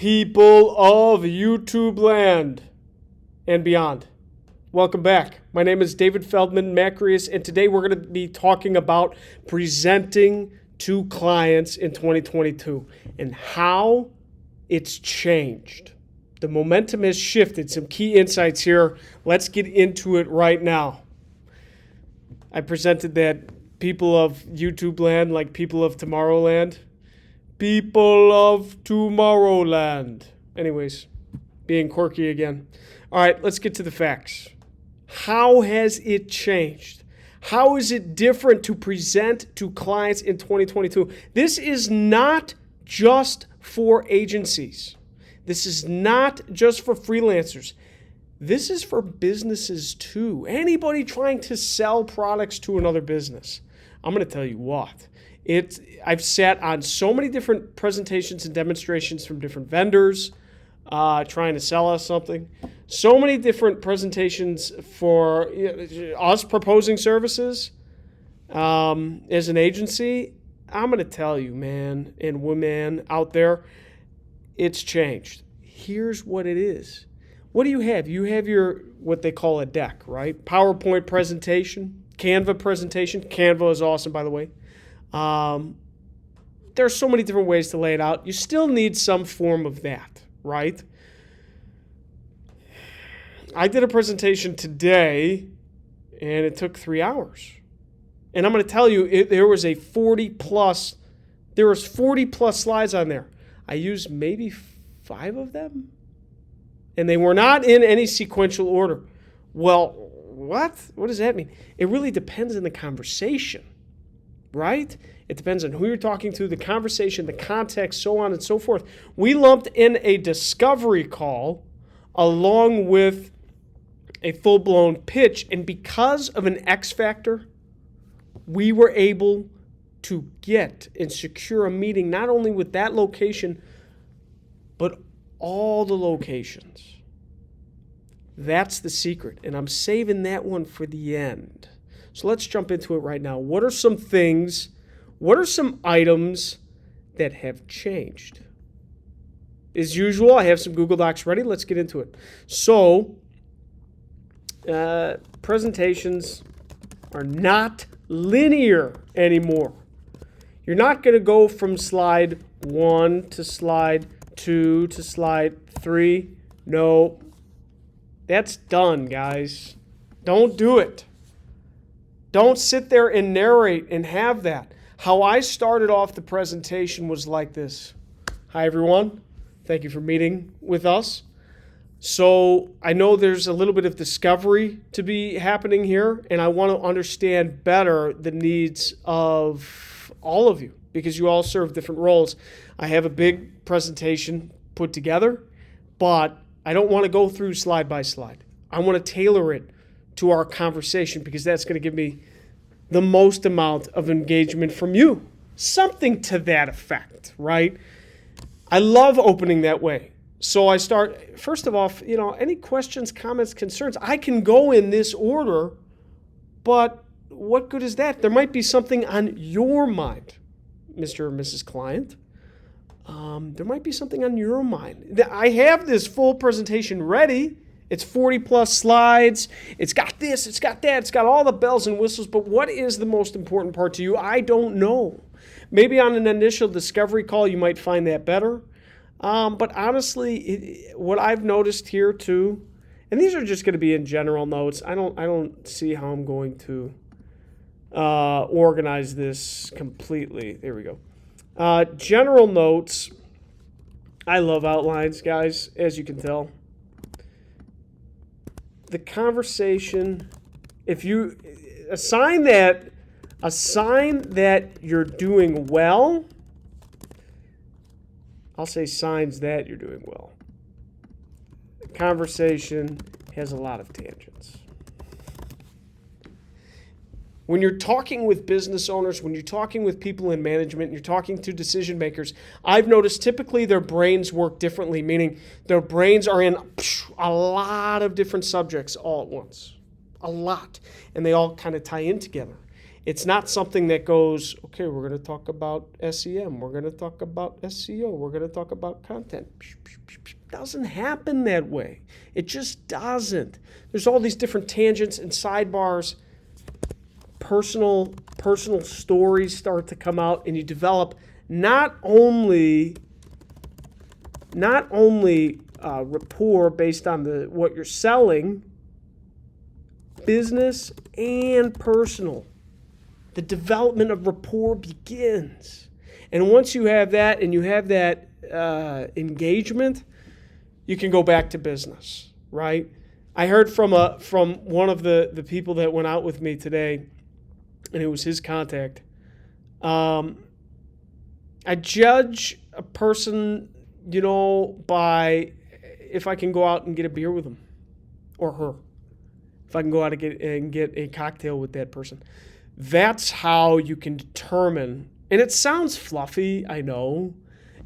People of YouTube land and beyond. Welcome back. My name is David Feldman-Makrias, and today we're going to be talking about presenting to clients in 2022 and how it's changed. The momentum has shifted. Some key insights here. Let's get into it right now. I presented that people of YouTube land like people of Tomorrowland. People of Tomorrowland. Anyways, being quirky again. All right, let's get to the facts. How has it changed? How is it different to present to clients in 2022? This is not just for agencies. This is not just for freelancers. This is for businesses too. Anybody trying to sell products to another business. I'm going to tell you what. I've sat on so many different presentations and demonstrations from different vendors trying to sell us something. So many different presentations for us proposing services as an agency. I'm going to tell you, man and woman out there, it's changed. Here's what it is. What do you have? You have your, what they call a deck, right? PowerPoint presentation, Canva presentation. Canva is awesome, by the way. There are so many different ways to lay it out. You still need some form of that, right? I did a presentation today, and it took 3 hours. And I'm going to tell you, there was 40 plus slides on there. I used maybe 5 of them, and they were not in any sequential order. Well, what? What does that mean? It really depends on the conversation. Right? It depends on who you're talking to, the conversation, the context, so on and so forth. We lumped in a discovery call along with a full-blown pitch, and because of an X factor, we were able to get and secure a meeting not only with that location, but all the locations. That's the secret, and I'm saving that one for the end. So let's jump into it right now. What are some items that have changed? As usual, I have some Google Docs ready. Let's get into it. So, presentations are not linear anymore. You're not going to go from slide 1 to slide 2 to slide 3. No, that's done, guys. Don't do it. Don't sit there and narrate and have that. How I started off the presentation was like this. Hi, everyone. Thank you for meeting with us. So I know there's a little bit of discovery to be happening here, and I want to understand better the needs of all of you because you all serve different roles. I have a big presentation put together, but I don't want to go through slide by slide. I want to tailor it to our conversation because that's going to give me the most amount of engagement from you. Something to that effect, right? I love opening that way. So I start, first of all, any questions, comments, concerns, I can go in this order, but what good is that? There might be something on your mind, Mr. or Mrs. Client. There might be something on your mind. I have this full presentation ready. It's 40 plus slides. It's got this, it's got that, it's got all the bells and whistles, but what is the most important part to you? I don't know. Maybe on an initial discovery call, you might find that better. But honestly, what I've noticed here too, and these are just going to be in general notes. I don't see how I'm going to organize this completely. There we go. General notes. I love outlines, guys, as you can tell. The conversation, if you assign that you're doing well, I'll say signs that you're doing well. The conversation has a lot of tangents. When you're talking with business owners, when you're talking with people in management, you're talking to decision makers, I've noticed typically their brains work differently, meaning their brains are in a lot of different subjects all at once. A lot. And they all kind of tie in together. It's not something that goes, okay, we're going to talk about SEM, we're going to talk about SEO, we're going to talk about content. Doesn't happen that way. It just doesn't. There's all these different tangents and sidebars. Personal stories start to come out, and you develop not only rapport based on what you're selling, business and personal. The development of rapport begins. And once you have that and you have that engagement, you can go back to business, right? I heard from one of the people that went out with me today, and it was his contact. I judge a person, by if I can go out and get a beer with him or her. If I can go out and get a cocktail with that person. That's how you can determine, and it sounds fluffy, I know,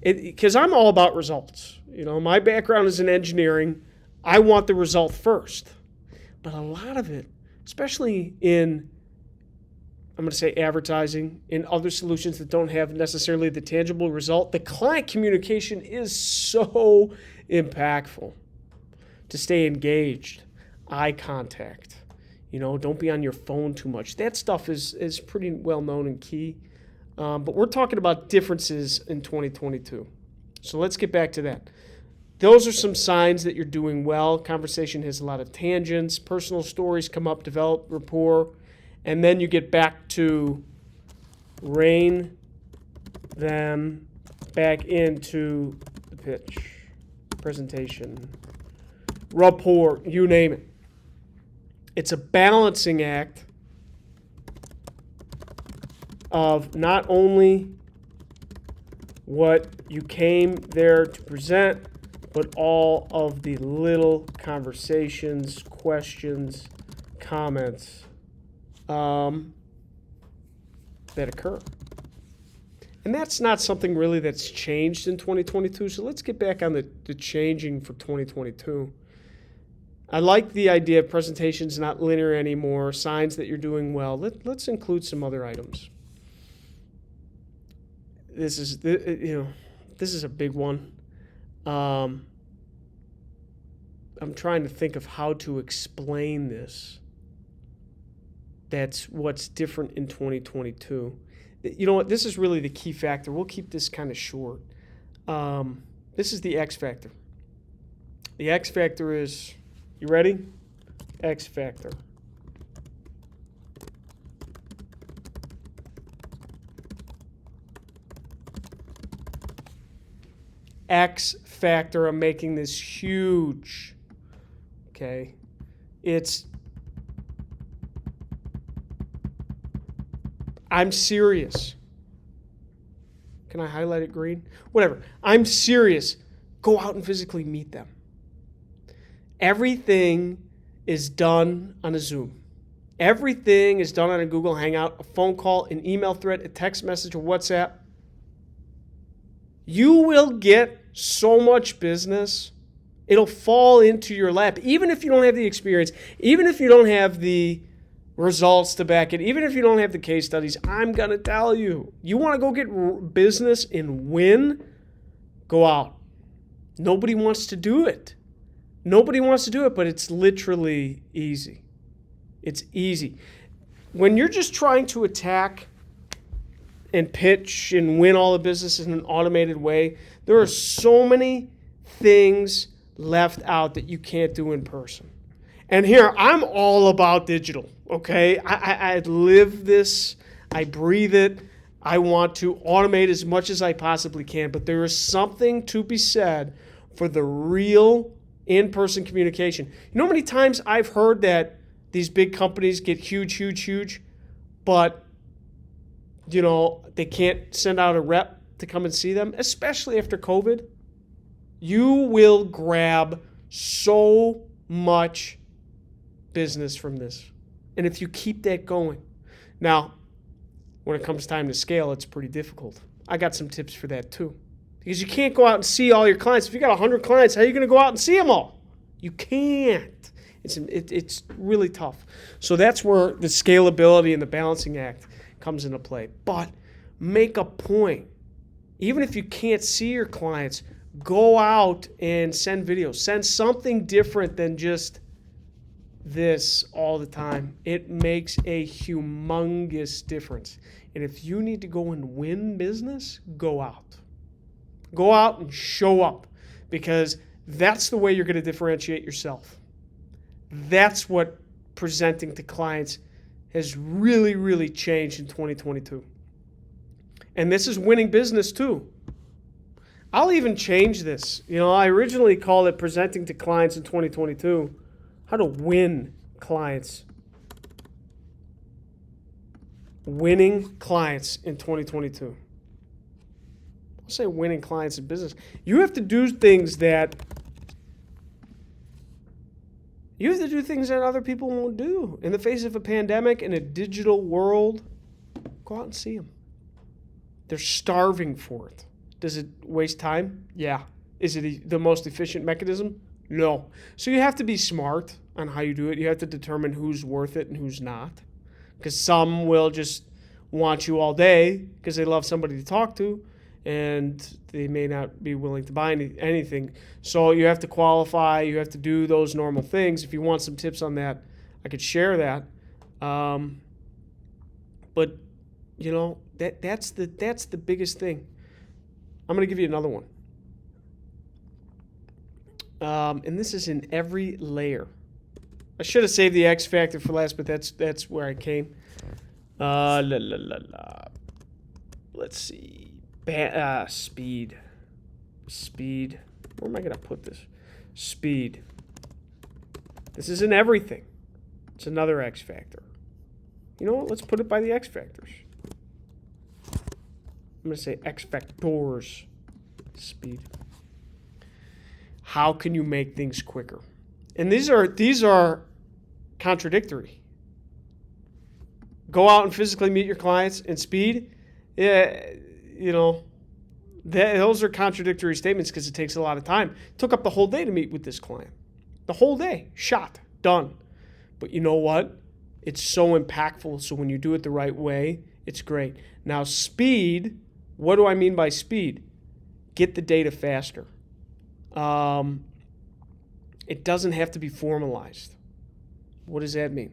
because I'm all about results. My background is in engineering. I want the result first. But a lot of it, especially in, I'm going to say advertising, in other solutions that don't have necessarily the tangible result, the client communication is so impactful. To stay engaged, eye contact, don't be on your phone too much. That stuff is pretty well known and key. But we're talking about differences in 2022. So let's get back to that. Those are some signs that you're doing well. Conversation has a lot of tangents. Personal stories come up, develop rapport. And then you get back to rein them back into the pitch, presentation, rapport, you name it. It's a balancing act of not only what you came there to present, but all of the little conversations, questions, comments that occur. And that's not something really that's changed in 2022. So let's get back on the changing for 2022. I like the idea of presentations not linear anymore, signs that you're doing well. Let's include some other items. This is a big one. I'm trying to think of how to explain this. That's what's different in 2022. You know what? This is really the key factor. We'll keep this kind of short. This is the X factor. The X factor is, you ready? X factor. X factor. I'm making this huge. Okay. I'm serious. Can I highlight it green? Whatever. I'm serious. Go out and physically meet them. Everything is done on a Zoom. Everything is done on a Google Hangout, a phone call, an email thread, a text message, or WhatsApp. You will get so much business. It'll fall into your lap, even if you don't have the experience, even if you don't have the results to back it, even if you don't have the case studies. I'm going to tell you, you want to go get business and win, go out. Nobody wants to do it. Nobody wants to do it, but it's literally easy. It's easy. When you're just trying to attack and pitch and win all the business in an automated way, there are so many things left out that you can't do in person. And here, I'm all about digital, okay? I live this. I breathe it. I want to automate as much as I possibly can, but there is something to be said for the real in-person communication. You know how many times I've heard that these big companies get huge, but, they can't send out a rep to come and see them, especially after COVID? You will grab so much business from this. And if you keep that going. Now, when it comes time to scale, it's pretty difficult. I got some tips for that too. Because you can't go out and see all your clients. If you got 100 clients, how are you going to go out and see them all? You can't. It's really tough. So that's where the scalability and the balancing act comes into play. But make a point. Even if you can't see your clients, go out and send videos. Send something different than just this all the time. It makes a humongous difference. And if you need to go and win business, go out. Go out and show up, because that's the way you're going to differentiate yourself. That's what presenting to clients has really, really changed in 2022. And this is winning business too. I'll even change this. I originally called it presenting to clients in 2022, how to win clients. Winning clients in 2022. I'll say winning clients in business. You have to do things that other people won't do. In the face of a pandemic, in a digital world, go out and see them. They're starving for it. Does it waste time? Yeah. Is it the most efficient mechanism? No. So you have to be smart on how you do it. You have to determine who's worth it and who's not. Because some will just want you all day because they love somebody to talk to, and they may not be willing to buy anything. So you have to qualify. You have to do those normal things. If you want some tips on that, I could share that. But that's the biggest thing. I'm going to give you another one. And this is in every layer. I should have saved the X factor for last, but that's where I came. Let's see. Speed. Where am I going to put this? Speed. This is in everything. It's another X factor. You know what? Let's put it by the X factors. I'm going to say X factors. Speed. How can you make things quicker? And these are contradictory. Go out and physically meet your clients, and speed, those are contradictory statements because it takes a lot of time. It took up the whole day to meet with this client. The whole day. Shot. Done. But you know what? It's so impactful. So when you do it the right way, it's great. Now, speed, what do I mean by speed? Get the data faster. It doesn't have to be formalized. What does that mean?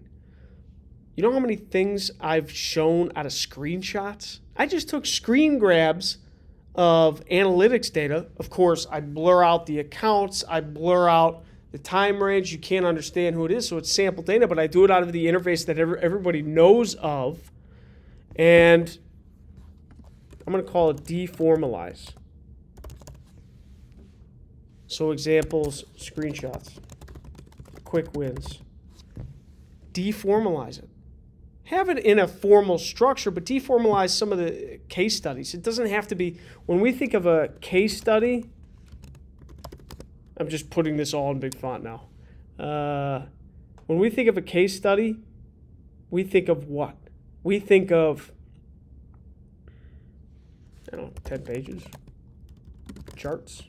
You know how many things I've shown out of screenshots? I just took screen grabs of analytics data. Of course, I blur out the accounts. I blur out the time range. You can't understand who it is, so it's sample data, but I do it out of the interface that everybody knows of. And I'm going to call it deformalize. So examples, screenshots, quick wins. Deformalize it. Have it in a formal structure, but deformalize some of the case studies. It doesn't have to be, when we think of a case study, I'm just putting this all in big font now. When we think of a case study, we think of what? We think of, 10 pages, charts,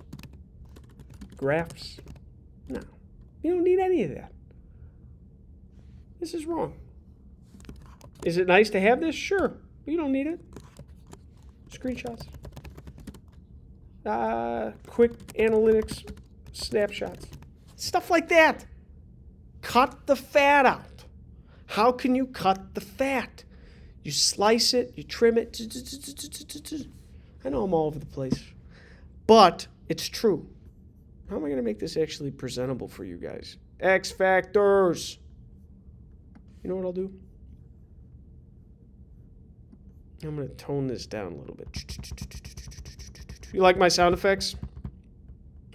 graphs. No, you don't need any of that. This is wrong. Is it nice to have this? Sure, but you don't need it. Screenshots. Quick analytics, snapshots. Stuff like that. Cut the fat out. How can you cut the fat? You slice it, you trim it. I know I'm all over the place, but it's true. How am I going to make this actually presentable for you guys? X factors. You know what I'll do? I'm going to tone this down a little bit. You like my sound effects?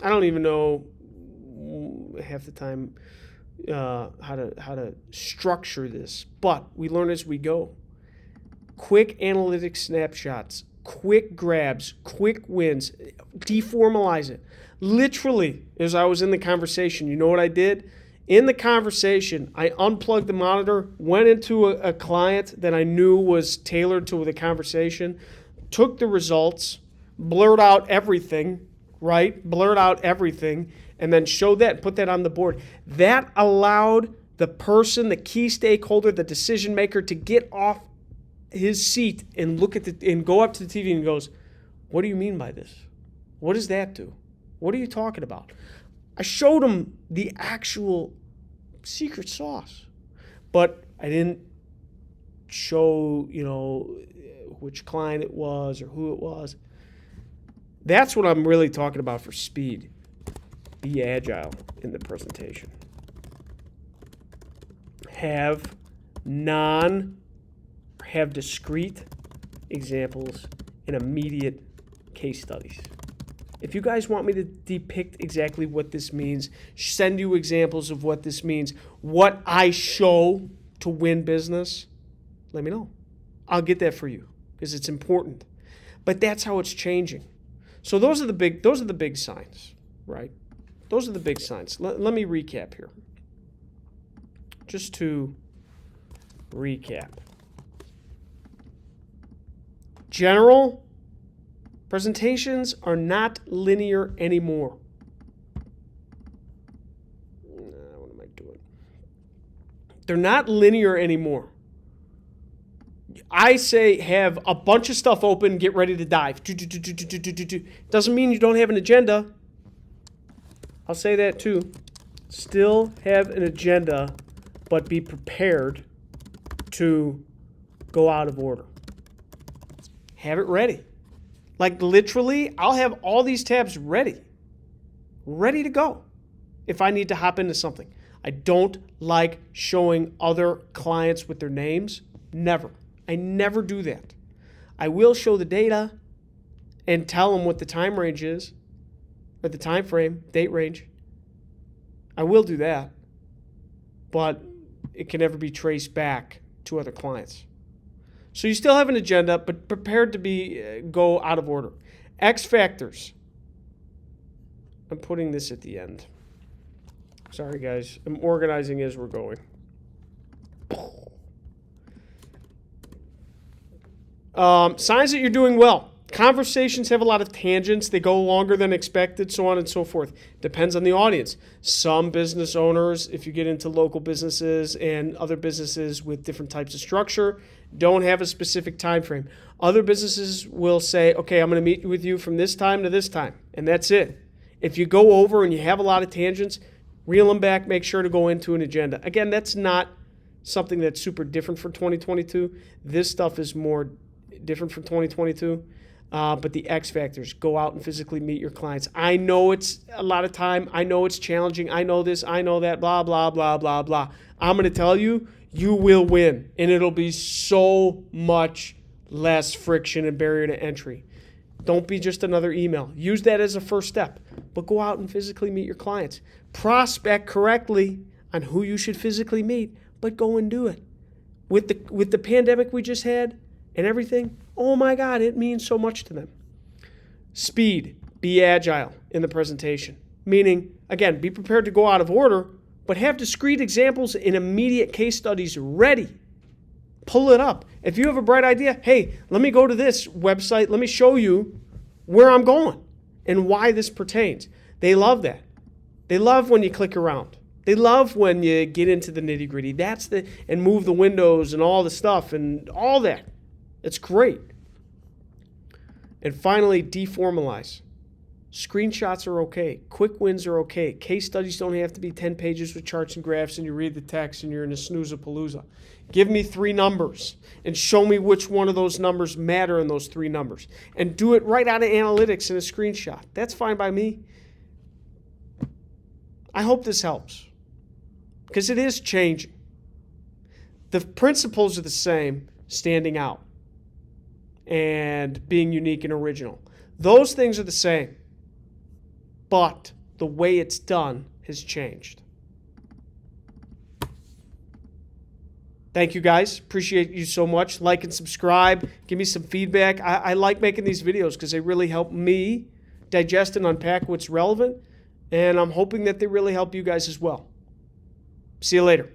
I don't even know half the time how to structure this, but we learn as we go. Quick analytic snapshots, quick grabs, quick wins, deformalize it. Literally, as I was in the conversation, you know what I did? In the conversation, I unplugged the monitor, went into a client that I knew was tailored to the conversation, took the results, blurred out everything, right? Blurred out everything and then showed that and put that on the board. That allowed the person, the key stakeholder, the decision maker to get off his seat and look at and go up to the TV and goes, what do you mean by this? What does that do? What are you talking about? I showed him the actual secret sauce, but I didn't show, which client it was or who it was. That's what I'm really talking about for speed. Be agile in the presentation. Have discrete examples and immediate case studies. If you guys want me to depict exactly what this means, send you examples of what this means, what I show to win business, let me know. I'll get that for you because it's important. But that's how it's changing. So those are the big signs, right? Those are the big signs. Let me recap here. Just to recap. General presentations are not linear anymore. What am I doing? They're not linear anymore. I say have a bunch of stuff open, get ready to dive. Doesn't mean you don't have an agenda. I'll say that too. Still have an agenda, but be prepared to go out of order. Have it ready. Like literally, I'll have all these tabs ready to go if I need to hop into something. I don't like showing other clients with their names. Never. I never do that. I will show the data and tell them what the time range is, or the time frame, date range. I will do that, but it can never be traced back to other clients. So you still have an agenda, but prepared to go out of order. X factors. I'm putting this at the end. Sorry, guys. I'm organizing as we're going. Signs that you're doing well. Conversations have a lot of tangents. They go longer than expected, so on and so forth. Depends on the audience. Some business owners, if you get into local businesses and other businesses with different types of structure, don't have a specific time frame. Other businesses will say, okay, I'm going to meet with you from this time to this time, and that's it. If you go over and you have a lot of tangents, reel them back, make sure to go into an agenda. Again, that's not something that's super different for 2022. This stuff is more different from 2022. But the X factors, go out and physically meet your clients. I know it's a lot of time. I know it's challenging. I know this. I know that. Blah, blah, blah, blah, blah. I'm going to tell you, you will win. And it'll be so much less friction and barrier to entry. Don't be just another email. Use that as a first step. But go out and physically meet your clients. Prospect correctly on who you should physically meet, but go and do it. With the pandemic we just had and everything, oh my God, it means so much to them. Speed, be agile in the presentation. Meaning, again, be prepared to go out of order, but have discrete examples and immediate case studies ready. Pull it up. If you have a bright idea, hey, let me go to this website. Let me show you where I'm going and why this pertains. They love that. They love when you click around. They love when you get into the nitty-gritty. And move the windows and all the stuff and all that. It's great. And finally, deformalize. Screenshots are okay. Quick wins are okay. Case studies don't have to be 10 pages with charts and graphs and you read the text and you're in a snooze-a-palooza. Give me 3 numbers and show me which one of those numbers matter in those 3 numbers. And do it right out of analytics in a screenshot. That's fine by me. I hope this helps because it is changing. The principles are the same, standing out and being unique and original. Those things are the same, but the way it's done has changed. Thank you guys. Appreciate you so much. Like and subscribe. Give me some feedback. I like making these videos because they really help me digest and unpack what's relevant, and I'm hoping that they really help you guys as well. See you later.